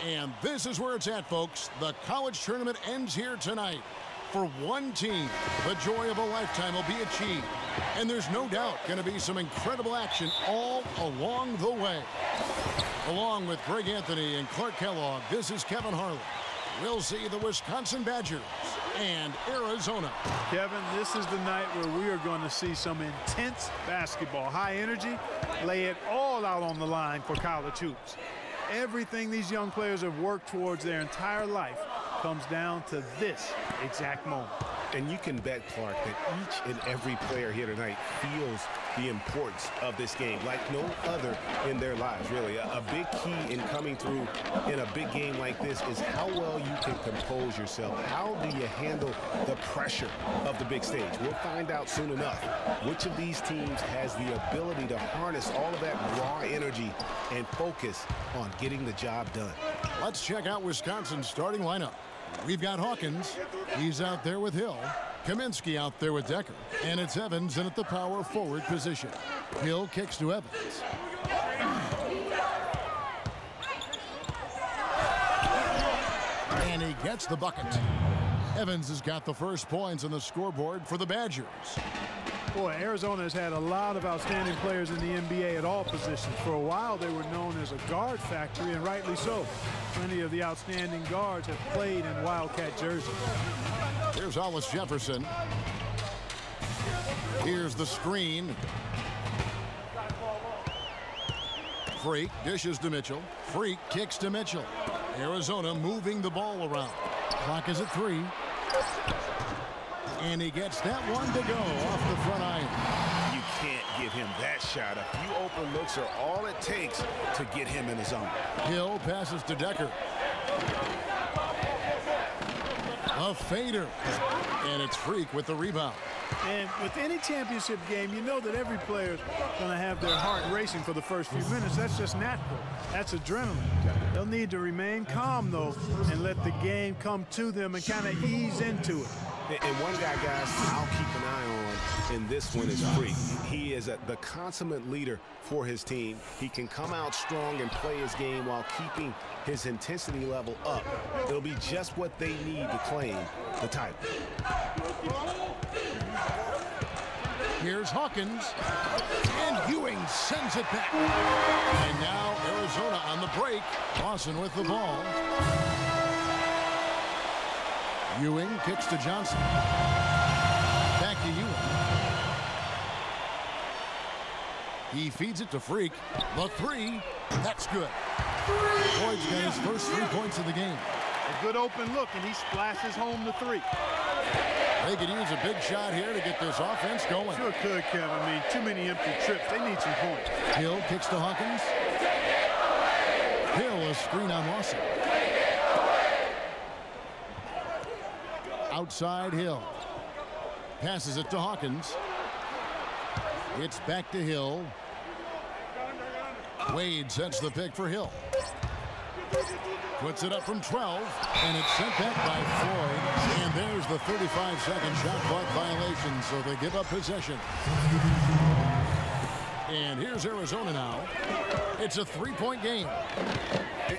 And this is where it's at, folks. The college tournament ends here tonight. For one team, the joy of a lifetime will be achieved. And there's no doubt going to be some incredible action all along the way. Along with Greg Anthony and Clark Kellogg, this is Kevin Harlan. We'll see the Wisconsin Badgers and Arizona. Kevin, this is the night where we are going to see some intense basketball. High energy, lay it all out on the line for college hoops. Everything these young players have worked towards their entire life comes down to this exact moment. And you can bet, Clark, that each and every player here tonight feels the importance of this game like no other in their lives, really. A big key in coming through in a big game like this is how well you can compose yourself. How do you handle the pressure of the big stage? We'll find out soon enough which of these teams has the ability to harness all of that raw energy and focus on getting the job done. Let's check out Wisconsin's starting lineup. We've got Hawkins. He's out there with Hill. Kaminsky out there with Decker. And it's Evans in at the power forward position. Hill kicks to Evans. And he gets the bucket. Evans has got the first points on the scoreboard for the Badgers. Boy, Arizona has had a lot of outstanding players in the NBA at all positions. For a while, they were known as a guard factory, and rightly so. Plenty of the outstanding guards have played in Wildcat jerseys. Here's Hollis Jefferson. Here's the screen. Freak dishes to Mitchell. Freak kicks to Mitchell. Arizona moving the ball around. Clock is at 3. And he gets that one to go off the front iron. You can't give him that shot. A few open looks are all it takes to get him in the zone. Hill passes to Decker. A fader. And it's Freak with the rebound. And with any championship game, you know that every player is going to have their heart racing for the first few minutes. That's just natural. That's adrenaline. They'll need to remain calm, though, and let the game come to them and kind of ease into it. And one guy, guys, I'll keep an eye on in this one is Freak. He is the consummate leader for his team. He can come out strong and play his game while keeping his intensity level up. It'll be just what they need to claim the title. Here's Hawkins. And Ewing sends it back. And now Arizona on the break. Lawson with the ball. Ewing kicks to Johnson. Back to Ewing. He feeds it to Freak. The 3. That's good. Boyd's got his first 3 points of the game. A good open look, and he splashes home the 3. They could use a big shot here to get this offense going. Sure could, Kevin. I mean, too many empty trips. They need some points. Hill kicks to Hawkins. Hill, a screen on Lawson. Outside Hill. Passes it to Hawkins. It's back to Hill. Wade sets the pick for Hill. Puts it up from 12, and it's sent back by Floyd. And there's the 35-second shot clock violation, so they give up possession. And here's Arizona now. It's a 3-point game.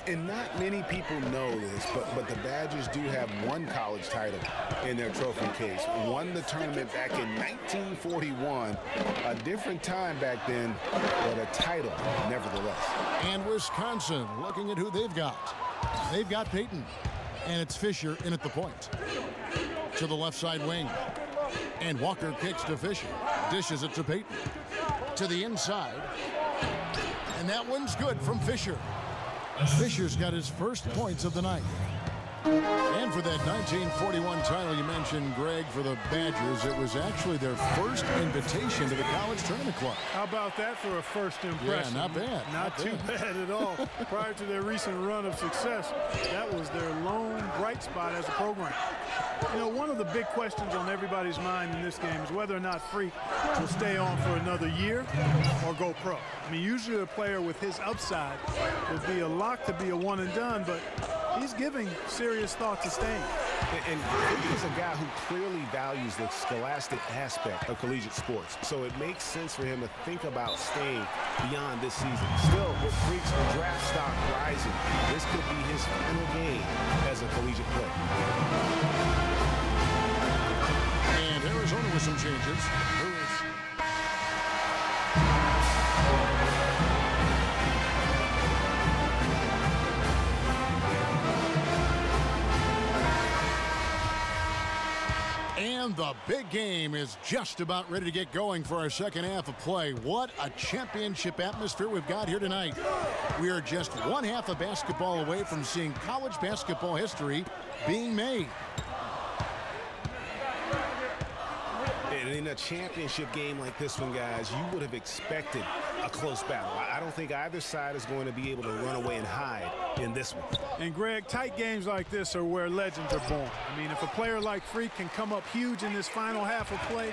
And not many people know this, but the Badgers do have one college title in their trophy case. Won the tournament back in 1941. A different time back then, but a title nevertheless. And Wisconsin, looking at who they've got. They've got Payton, and it's Fisher in at the point. To the left side wing. And Walker kicks to Fisher. Dishes it to Payton. To the inside. And that one's good from Fisher. Fisher's got his first points of the night. And for that 1941 title you mentioned, Greg, for the Badgers, it was actually their first invitation to the College Tournament Club. How about that for a first impression? Yeah, not bad. Not too bad at all. Prior to their recent run of success, that was their lone bright spot as a program. You know, one of the big questions on everybody's mind in this game is whether or not Freak will stay on for another year or go pro. I mean, usually a player with his upside would be a lock to be a one and done, but he's giving serious thought to staying. And Freak is a guy who clearly values the scholastic aspect of collegiate sports, so it makes sense for him to think about staying beyond this season. Still, with Freak's draft stock rising. This could be his final game as a collegiate player. And Arizona with some changes. And the big game is just about ready to get going for our second half of play. What a championship atmosphere we've got here tonight. We are just one half of basketball away from seeing college basketball history being made. And in a championship game like this one, guys, you would have expected a close battle. I don't think either side is going to be able to run away and hide in this one. And Greg, tight games like this are where legends are born. I mean, if a player like Freak can come up huge in this final half of play,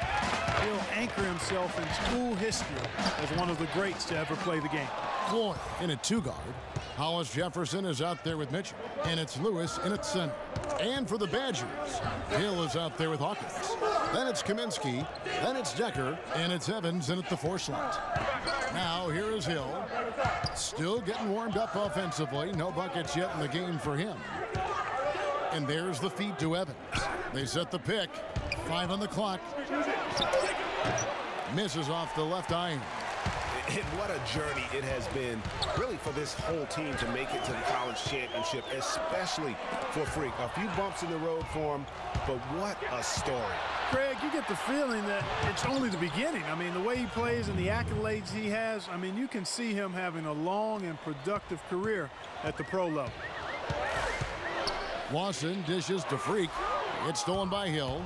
he'll anchor himself in school history as one of the greats to ever play the game. Floyd in a two-guard. Hollis Jefferson is out there with Mitchell. And it's Lewis in at center. And for the Badgers, Hill is out there with Hawkins. Then it's Kaminsky. Then it's Decker. And it's Evans in at the 4 slot. Now here is Hill. Still getting warmed up offensively. No buckets yet in the game for him. And there's the feed to Evans. They set the pick. 5 on the clock. Misses off the left iron. And what a journey it has been, really, for this whole team to make it to the college championship, especially for Freak. A few bumps in the road for him, but what a story. Greg, you get the feeling that it's only the beginning. I mean, the way he plays and the accolades he has, I mean, you can see him having a long and productive career at the pro level. Lawson dishes to Freak. It's stolen by Hill.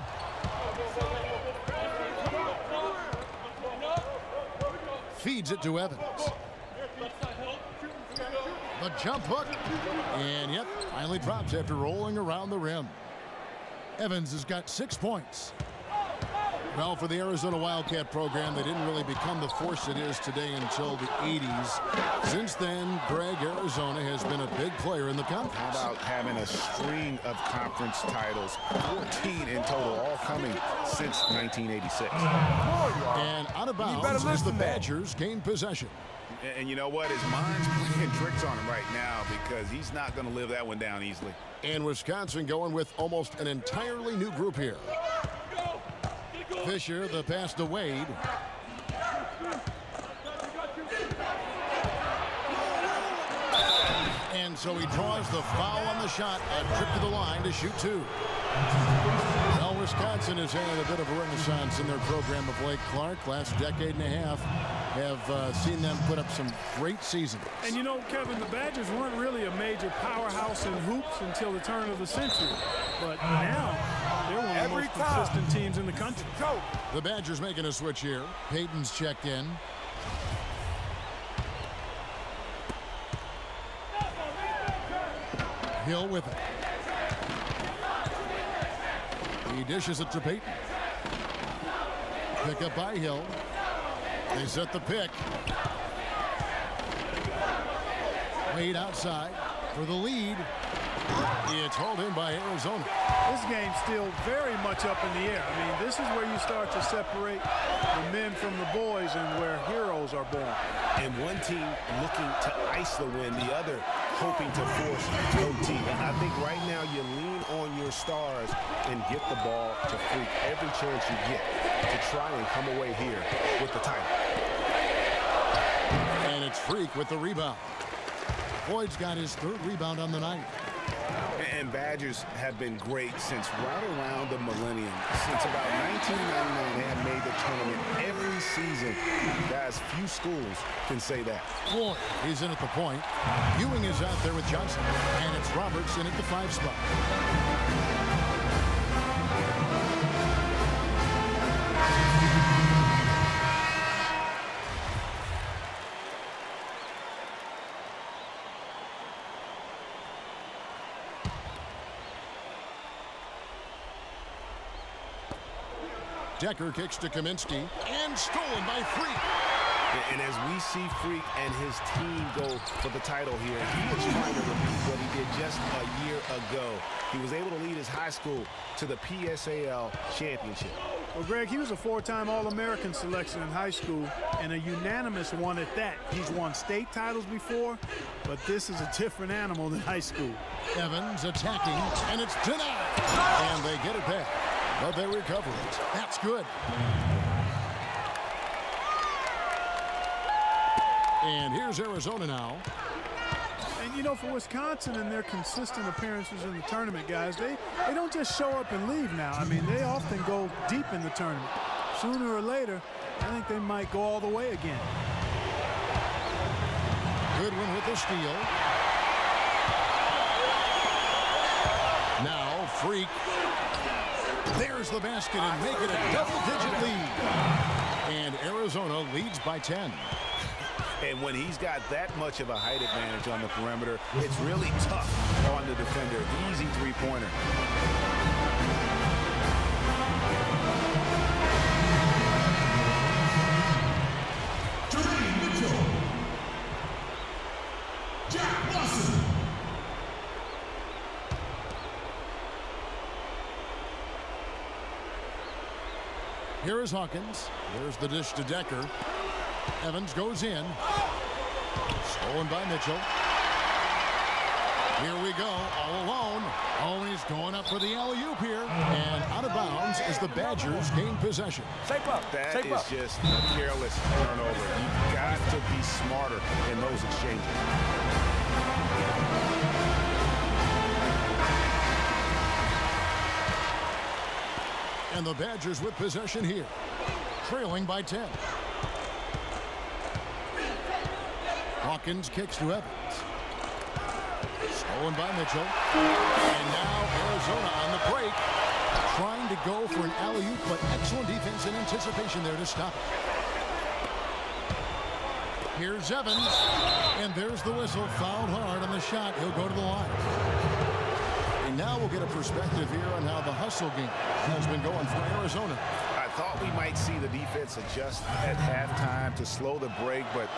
Feeds it to Evans. The jump hook. And yep, finally drops after rolling around the rim. Evans has got 6 points. Well, for the Arizona Wildcat program, they didn't really become the force it is today until the 80s. Since then, Greg, Arizona has been a big player in the conference. How about having a string of conference titles, 14 in total, all coming since 1986. And out of bounds as the Badgers gain possession. And you know what? His mind's playing tricks on him right now because he's not going to live that one down easily. And Wisconsin going with almost an entirely new group here. Fisher, the pass to Wade. And so he draws the foul on the shot. A trip to the line to shoot 2. Well, Wisconsin has had a bit of a renaissance in their program of late. Clark, last decade and a half, have seen them put up some great seasons. And you know, Kevin, the Badgers weren't really a major powerhouse in hoops until the turn of the century. But now, they're one of the most consistent teams in the country. The Badgers making a switch here. Payton's checked in. Hill with it. He dishes it to Payton. Pick up by Hill. They set the pick. Wade outside for the lead. It's hauled in by Arizona. This game's still very much up in the air. I mean, this is where you start to separate the men from the boys and where heroes are born. And one team looking to ice the win, the other hoping to force OT. And I think right now you lean on your stars and get the ball to Freak every chance you get to try and come away here with the title. And it's Freak with the rebound. Floyd's got his 3rd rebound on the night. And Badgers have been great since right around the millennium. Since about 1999, they have made the tournament every season. Guys, few schools can say that. Floyd is in at the point. Ewing is out there with Johnson. And it's Roberts in at the 5 spot. Decker kicks to Kaminsky and stolen by Freak. And as we see Freak and his team go for the title here, he is trying to repeat what he did just a year ago. He was able to lead his high school to the PSAL championship. Well, Greg, he was a 4-time All-American selection in high school and a unanimous one at that. He's won state titles before, but this is a different animal than high school. Evans attacking, and it's denied. And they get it back, but they recover it. That's good. And here's Arizona now. And, you know, for Wisconsin and their consistent appearances in the tournament, guys, they don't just show up and leave now. I mean, they often go deep in the tournament. Sooner or later, I think they might go all the way again. Goodwin with the steal. Now, Freak. There's the basket and make it a double-digit lead. And Arizona leads by 10. And when he's got that much of a height advantage on the perimeter, it's really tough on the defender. Easy three-pointer. Here is Hawkins. There's the dish to Decker. Evans goes in. Stolen by Mitchell. Here we go, all alone. Oh, he's going up for the alley-oop here. And out of bounds as the Badgers gain possession. That is just a careless turnover. You've got to be smarter in those exchanges. And the Badgers with possession here, trailing by 10. Hawkins kicks to Evans. Stolen by Mitchell. And now Arizona on the break, trying to go for an alley-oop, but excellent defense and anticipation there to stop it. Here's Evans, and there's the whistle. Fouled hard on the shot. He'll go to the line. And now we'll get a perspective here on how the hustle game has been going for Arizona. I thought we might see the defense adjust at halftime to slow the break, but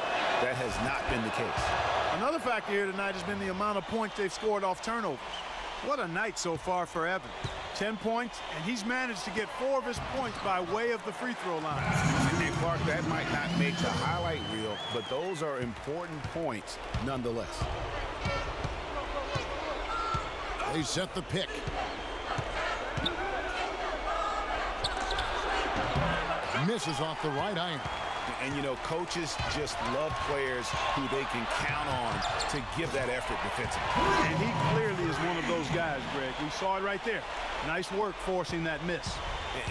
that has not been the case. Another factor here tonight has been the amount of points they've scored off turnovers. What a night so far for Evans. 10 points, and he's managed to get 4 of his points by way of the free throw line. And Clark, that might not make the highlight reel, but those are important points nonetheless. They set the pick. Misses off the right iron. And, you know, coaches just love players who they can count on to give that effort defensively. And he clearly is one of those guys, Greg. We saw it right there. Nice work forcing that miss.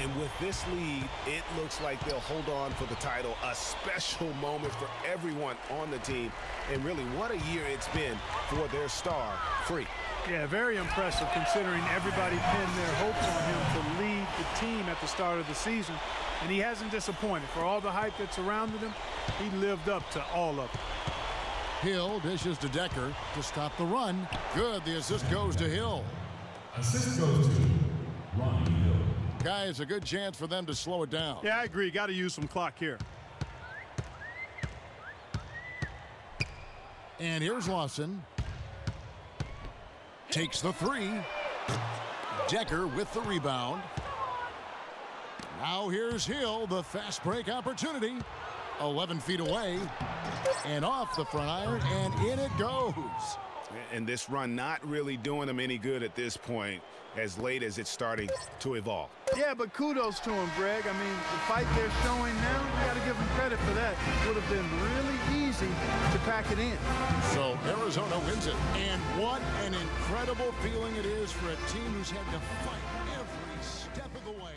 And with this lead, it looks like they'll hold on for the title. A special moment for everyone on the team. And really, what a year it's been for their star, Freak. Yeah, very impressive considering everybody pinned their hopes on him to lead the team at the start of the season. And he hasn't disappointed. For all the hype that surrounded him, he lived up to all of it. Hill dishes to Decker to stop the run. Good. The assist goes to Hill. Assist goes to Ronnie Hill. Guys, a good chance for them to slow it down. Yeah, I agree. Got to use some clock here. And here's Lawson. Takes the three. Decker with the rebound. Now here's Hill, the fast break opportunity. 11 feet away. And off the front iron, and in it goes. And this run not really doing them any good at this point, as late as it's starting to evolve. Yeah, but kudos to him, Greg. I mean, the fight they're showing now, you got to give them credit for that. It would have been really easy to pack it in. So Arizona wins it. And what an incredible feeling it is for a team who's had to fight every step of the way.